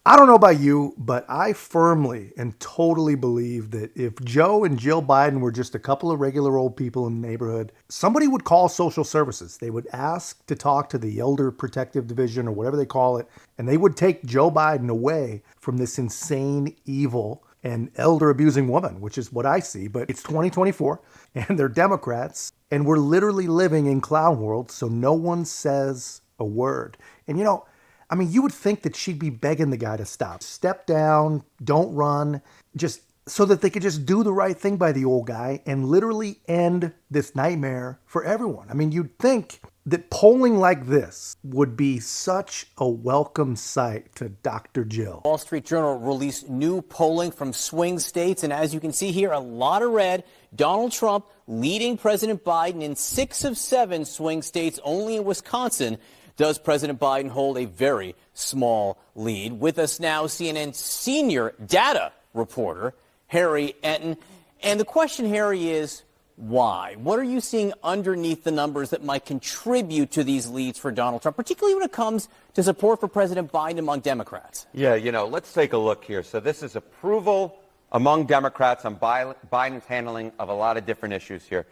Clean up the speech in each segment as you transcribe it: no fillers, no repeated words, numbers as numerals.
I don't know about you, but I firmly and totally believe that if Joe and Jill Biden were just a couple of regular old people in the neighborhood, somebody would call social services. They would ask to talk to the Elder Protective Division or whatever they call it, and they would take Joe Biden away from this insane, evil, and elder abusing woman, which is what I see. But it's 2024 and they're Democrats and we're literally living in clown world. So no one says a word. And you would think that she'd be begging the guy to step down, don't run, just so that they could just do the right thing by the old guy and literally end this nightmare for everyone. I mean, you'd think that polling like this would be such a welcome sight to Dr. Jill. Wall Street Journal released new polling from swing states, and as you can see here, a lot of red. Donald Trump leading President Biden in 6 of 7 swing states. Only in Wisconsin does President Biden hold a very small lead. With us now, CNN senior data reporter Harry Enton. And the question, Harry, is why? What are you seeing underneath the numbers that might contribute to these leads for Donald Trump, particularly when it comes to support for President Biden among Democrats? Yeah, let's take a look here. So this is approval among Democrats on Biden's handling of a lot of different issues here.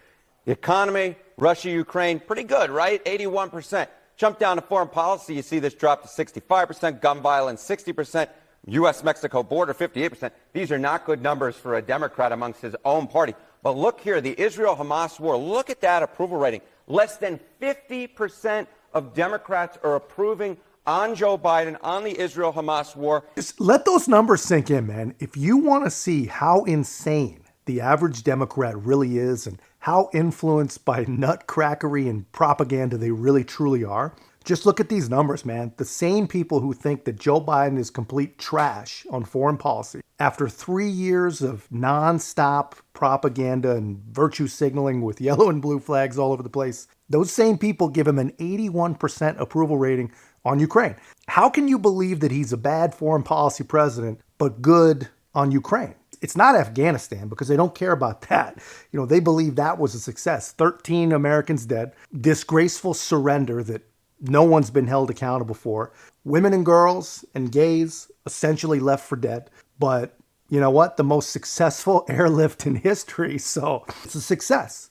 The economy, Russia, Ukraine, pretty good, right? 81%. Jump down to foreign policy, you see this drop to 65%, gun violence 60%, U.S.-Mexico border 58%. These are not good numbers for a Democrat amongst his own party. But look here, the Israel-Hamas war, look at that approval rating. Less than 50% of Democrats are approving on Joe Biden on the Israel-Hamas war. Just let those numbers sink in, man. If you want to see how insane the average Democrat really is and how influenced by nutcrackery and propaganda they really truly are, just look at these numbers, man. The same people who think that Joe Biden is complete trash on foreign policy, after 3 years of nonstop propaganda and virtue signaling with yellow and blue flags all over the place, those same people give him an 81% approval rating on Ukraine. How can you believe that he's a bad foreign policy president, but good on Ukraine? It's not Afghanistan because they don't care about that. They believe that was a success. 13 Americans dead, disgraceful surrender that no one's been held accountable for. Women and girls and gays essentially left for dead. But you know what? The most successful airlift in history. So it's a success,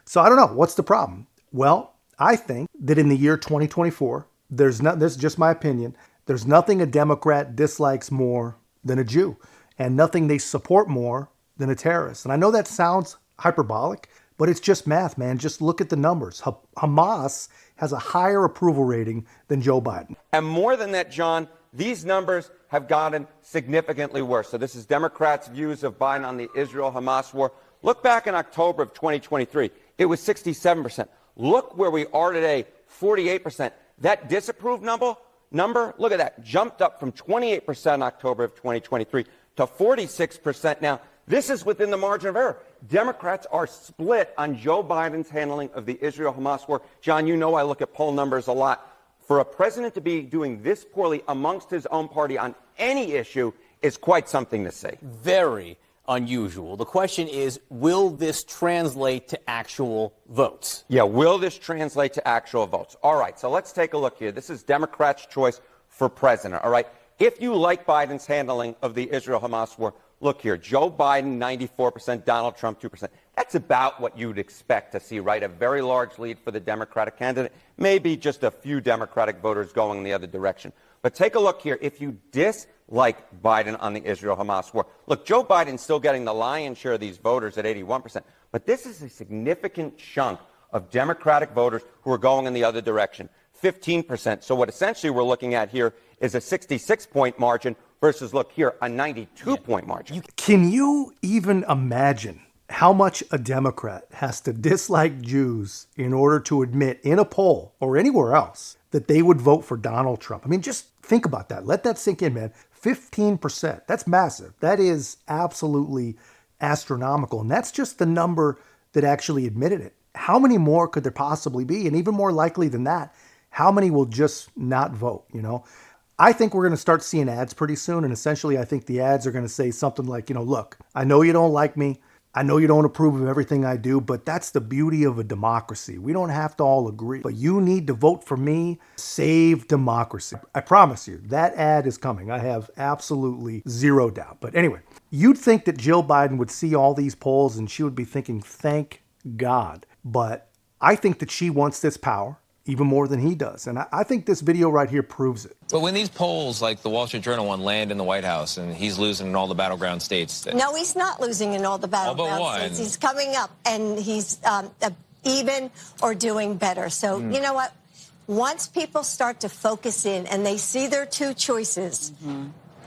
So I don't know. What's the problem? Well, I think that in the year 2024, this is just my opinion, there's nothing a Democrat dislikes more than a Jew. And nothing they support more than a terrorist. And I know that sounds hyperbolic, but it's just math, man. Just look at the numbers. Hamas has a higher approval rating than Joe Biden. And more than that, John, these numbers have gotten significantly worse. So this is Democrats' views of Biden on the Israel-Hamas war. Look back in October of 2023. It was 67%. Look where we are today, 48%. That disapproved number, look at that, jumped up from 28% in October of 2023 to 46% now. This is within the margin of error. Democrats are split on Joe Biden's handling of the Israel-Hamas war. John, I look at poll numbers a lot. For a president to be doing this poorly amongst his own party on any issue is quite something to see. Very unusual. The question is, will this translate to actual votes? Yeah, will this translate to actual votes? All right, so let's take a look here. This is Democrats' choice for president, all right? If you like Biden's handling of the Israel-Hamas war, look here, Joe Biden, 94%, Donald Trump, 2%. That's about what you'd expect to see, right? A very large lead for the Democratic candidate, maybe just a few Democratic voters going in the other direction. But take a look here. If you dislike Biden on the Israel-Hamas war, look, Joe Biden's still getting the lion's share of these voters at 81%. But this is a significant chunk of Democratic voters who are going in the other direction, 15%. So what essentially we're looking at here is a 66-point margin versus, look here, a 92-point margin. Can you even imagine how much a Democrat has to dislike Jews in order to admit in a poll or anywhere else that they would vote for Donald Trump? I mean, just think about that. Let that sink in, man. 15%. That's massive. That is absolutely astronomical. And that's just the number that actually admitted it. How many more could there possibly be? And even more likely than that, how many will just not vote, I think we're going to start seeing ads pretty soon. And essentially, I think the ads are going to say something like, look, I know you don't like me. I know you don't approve of everything I do, but that's the beauty of a democracy. We don't have to all agree, but you need to vote for me. Save democracy. I promise you, that ad is coming. I have absolutely zero doubt. But anyway, you'd think that Jill Biden would see all these polls and she would be thinking, thank God. But I think that she wants this power even more than he does. And I think this video right here proves it. But when these polls, like the Wall Street Journal one, land in the White House and he's losing in all the battleground states. No, he's not losing in all the battleground states. He's coming up and he's even or doing better. So you know what? Once people start to focus in and they see their two choices,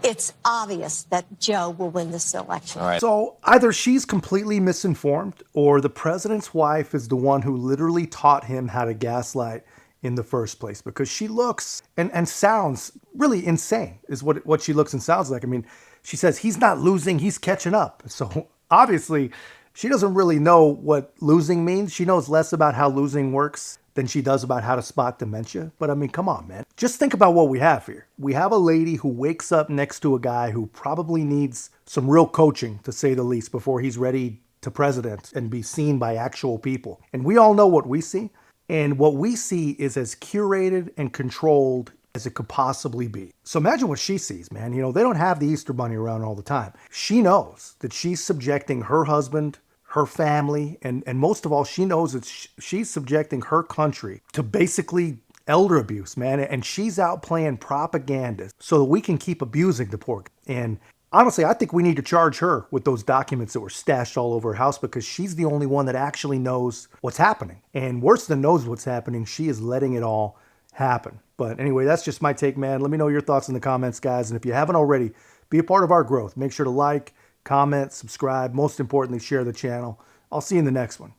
it's obvious that Joe will win this election. All right. So either she's completely misinformed or the president's wife is the one who literally taught him how to gaslight in the first place, because she looks and sounds really insane is what she looks and sounds like. I mean, she says he's not losing, he's catching up. So obviously she doesn't really know what losing means. She knows less about how losing works than she does about how to spot dementia. But I mean, come on, man. Just think about what we have here. We have a lady who wakes up next to a guy who probably needs some real coaching, to say the least, before he's ready to president and be seen by actual people. And we all know what we see. And what we see is as curated and controlled as it could possibly be. So imagine what she sees, man. You know, they don't have the Easter Bunny around all the time. She knows that she's subjecting her husband, her family, and most of all, she knows that she's subjecting her country to basically elder abuse, man. And she's out playing propaganda so that we can keep abusing the poor. And honestly, I think we need to charge her with those documents that were stashed all over her house, because she's the only one that actually knows what's happening. And worse than knows what's happening, she is letting it all happen. But anyway, that's just my take, man. Let me know your thoughts in the comments, guys. And if you haven't already, be a part of our growth. Make sure to like, comment, subscribe. Most importantly, share the channel. I'll see you in the next one.